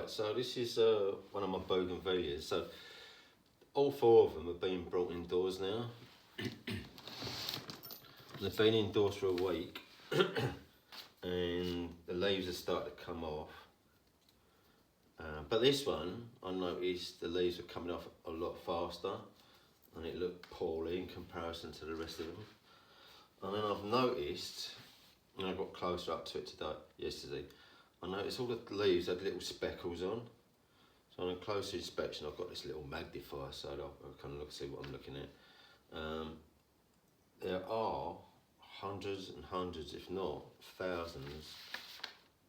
Right, so this is one of my Bougainvilleas. So all four of them have been brought indoors now. They've been indoors for a week and the leaves have started to come off. But this one, I noticed the leaves were coming off a lot faster and it looked poorly in comparison to the rest of them. And then I've noticed, and I got closer up to it yesterday, I noticed all the leaves had little speckles on. So on a closer inspection, I've got this little magnifier so that I can see what I'm looking at. There are hundreds and hundreds, if not thousands,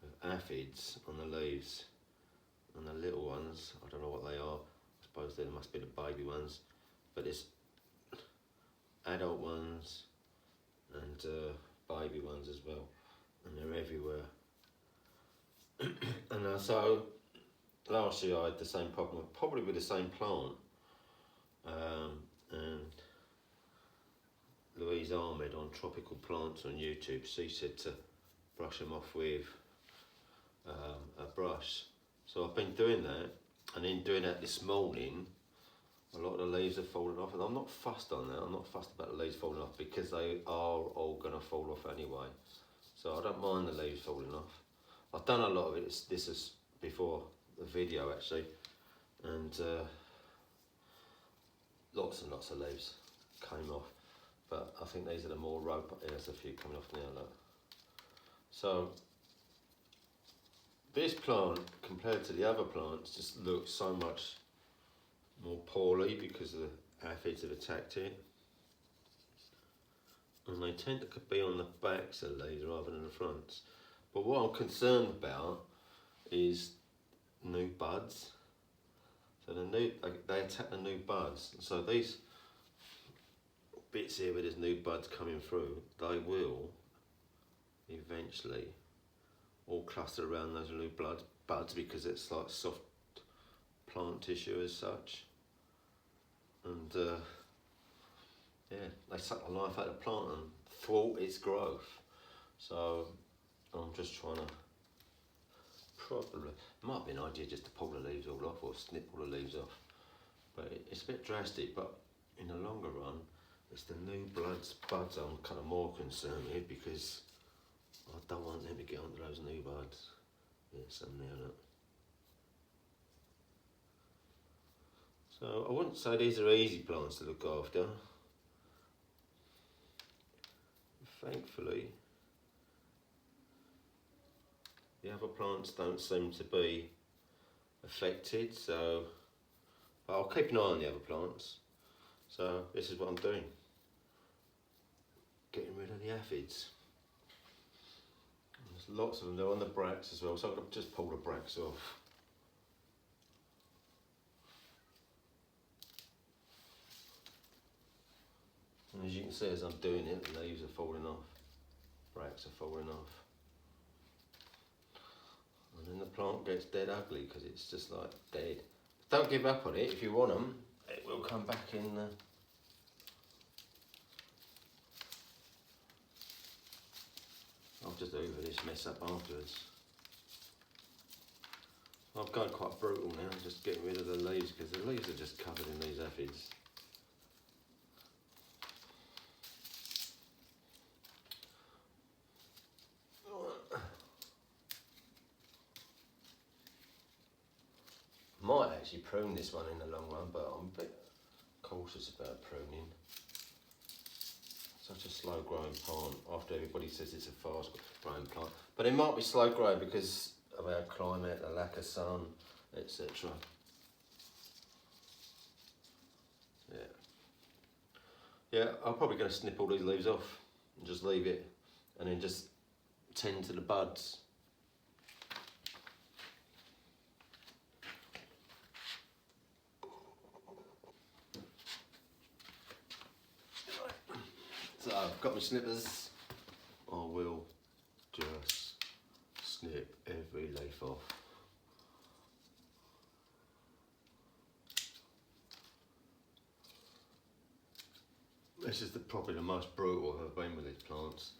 of aphids on the leaves. And the little ones, I don't know what they are. I suppose they must be the baby ones. But there's adult ones and baby ones as well. And they're everywhere. And so last year I had the same problem, probably with the same plant. And Louise Ahmed on Tropical Plants on YouTube, she said to brush them off with a brush. So I've been doing that, and in doing that this morning, a lot of the leaves have fallen off, and I'm not fussed on that. I'm not fussed about the leaves falling off because they are all going to fall off anyway. So I don't mind the leaves falling off. I've done a lot of it. This is before the video actually, and lots and lots of leaves came off. But I think these are the more rope. There's a few coming off now. Look. So this plant, compared to the other plants, just looks so much more poorly because the aphids have attacked it. And they tend to be on the backs of the leaves rather than the fronts. But what I'm concerned about is new buds. So they attack the new buds. So these bits here where there's new buds coming through, they will eventually all cluster around those new buds because it's like soft plant tissue as such. And yeah, they suck the life out of the plant and thwart its growth. So I'm just trying to probably, might be an idea just to pull the leaves all off or snip all the leaves off. But it's a bit drastic, but in the longer run, it's the new buds I'm kind of more concerned with because I don't want them to get onto those new buds. There's some there, look. So I wouldn't say these are easy plants to look after. Thankfully, the other plants don't seem to be affected, so I'll keep an eye on the other plants. So this is what I'm doing. Getting rid of the aphids. There's lots of them, they're on the bracts as well, so I'm going to just pull the bracts off. And as you can see, as I'm doing it, the leaves are falling off, bracts are falling off. And then the plant gets dead ugly because it's just like dead. Don't give up on it. If you want them, it will come back in. I'll just over this mess up afterwards. I've gone quite brutal now, just getting rid of the leaves because the leaves are just covered in these aphids. Might actually prune this one in the long run, but I'm a bit cautious about pruning. Such a slow growing plant after everybody says it's a fast growing plant. But it might be slow growing because of our climate, the lack of sun, etc. Yeah, I'm probably going to snip all these leaves off and just leave it and then just tend to the buds. So I've got my snippers. I will just snip every leaf off. This is probably the most brutal I've been with these plants.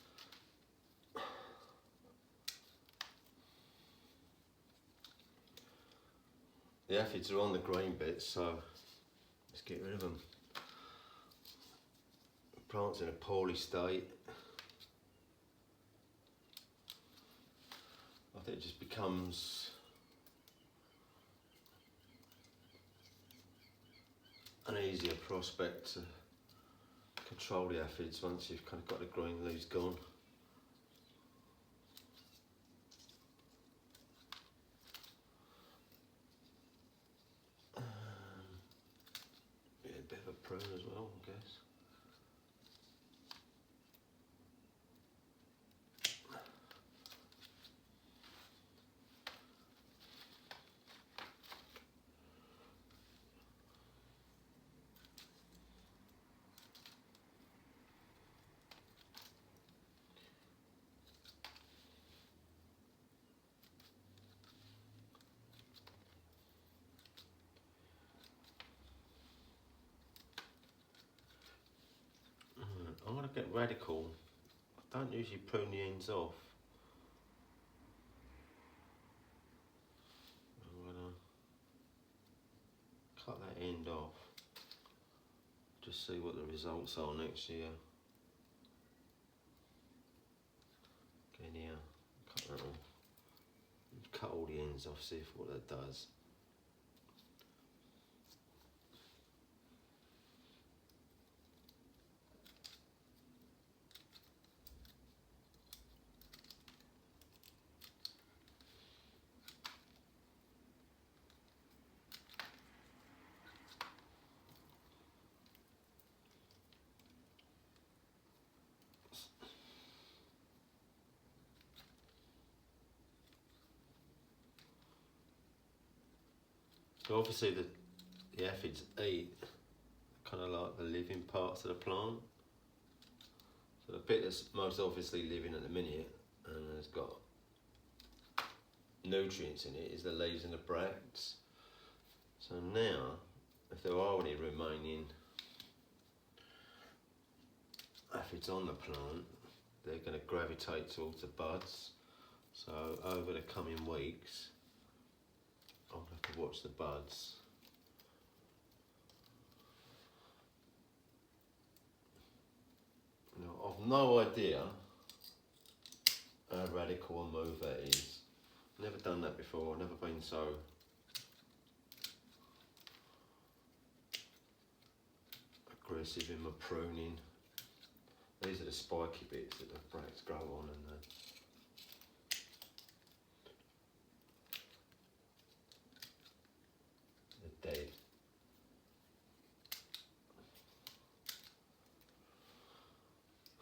The aphids are on the green bits, so let's get rid of them. The plant's in a poorly state. I think it just becomes an easier prospect to control the aphids once you've kind of got the green leaves gone. Yeah, a bit of a prune as well, I guess. I'm going to get radical. I don't usually prune the ends off. I'm going to cut that end off. Just see what the results are next year. Again here, cut that off. Cut all the ends off, see what that does. So obviously the aphids eat kind of like the living parts of the plant. So the bit that's most obviously living at the minute and has got nutrients in it is the leaves and the bracts. So now, if there are any remaining aphids on the plant, they're going to gravitate towards the buds. So over the coming weeks, I'll have to watch the buds. Now, I've no idea how radical a move that is. Never done that before, never been so aggressive in my pruning. These are the spiky bits that the bracts grow on, and they're dead.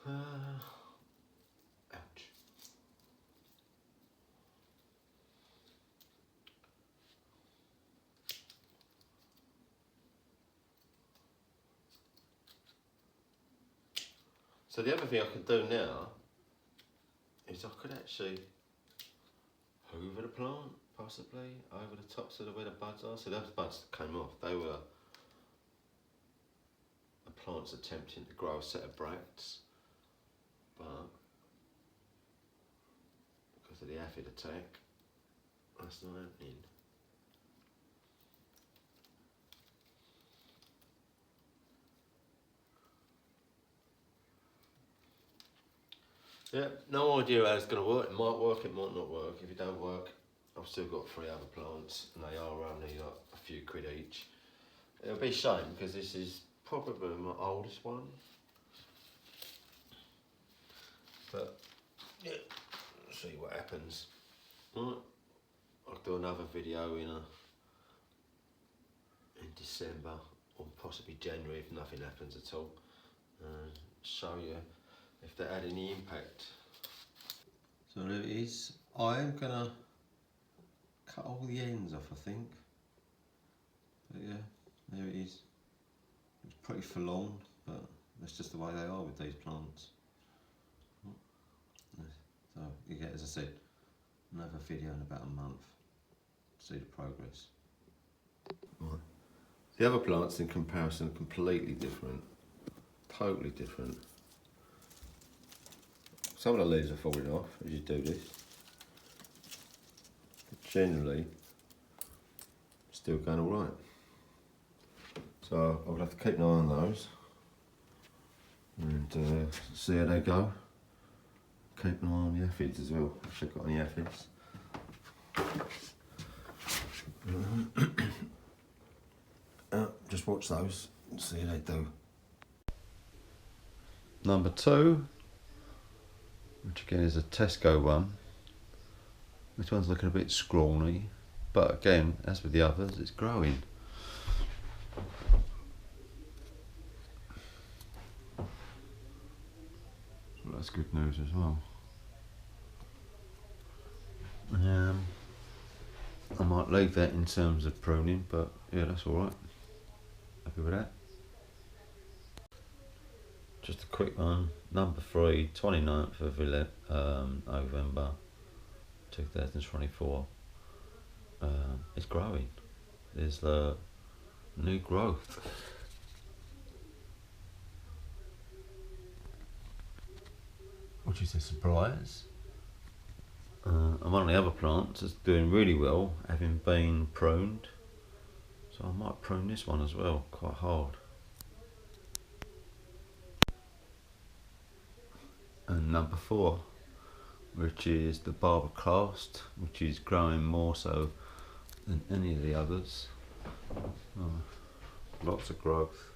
Ouch. So the other thing I can do now is I could actually hoover the plant, possibly, over the tops of where the buds are. So those buds that came off, they were the plant's attempting to grow a set of bracts, but because of the aphid attack, that's not happening. Yeah, no idea how it's going to work. It might work, it might not work. If it don't work, I've still got 3 other plants, and they are only like a few quid each. It'll be a shame because this is probably my oldest one. But yeah, see what happens. Right. I'll do another video in December or possibly January if nothing happens at all, and show you if that had any impact. So there it is. I am gonna cut all the ends off, I think. But yeah, there it is. It's pretty forlorn, but that's just the way they are with these plants. So you get, as I said, another video in about a month. See the progress. Right. The other plants in comparison are completely different. Totally different. Some of the leaves are falling off as you do this. But generally, it's still going all right. So I'll have to keep an eye on those and see how they go. Keep an eye on the aphids as well, if they've got any aphids. Just watch those and see how they do. Number 2, which again is a Tesco one. This one's looking a bit scrawny, but again, as with the others, it's growing. So that's good news as well. I might leave that in terms of pruning, but yeah, that's alright. Happy with that. Just a quick one. Number 3, 29th of November 2024. It's growing. There's new growth. Which is a surprise. And one of the other plants is doing really well, having been pruned. So I might prune this one as well, quite hard. And number 4, which is the barber cast, which is growing more so than any of the others. Lots of growth.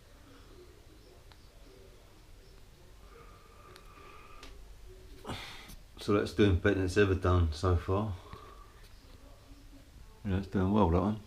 So that's doing better than it's ever done so far. Yeah, it's doing well, that one.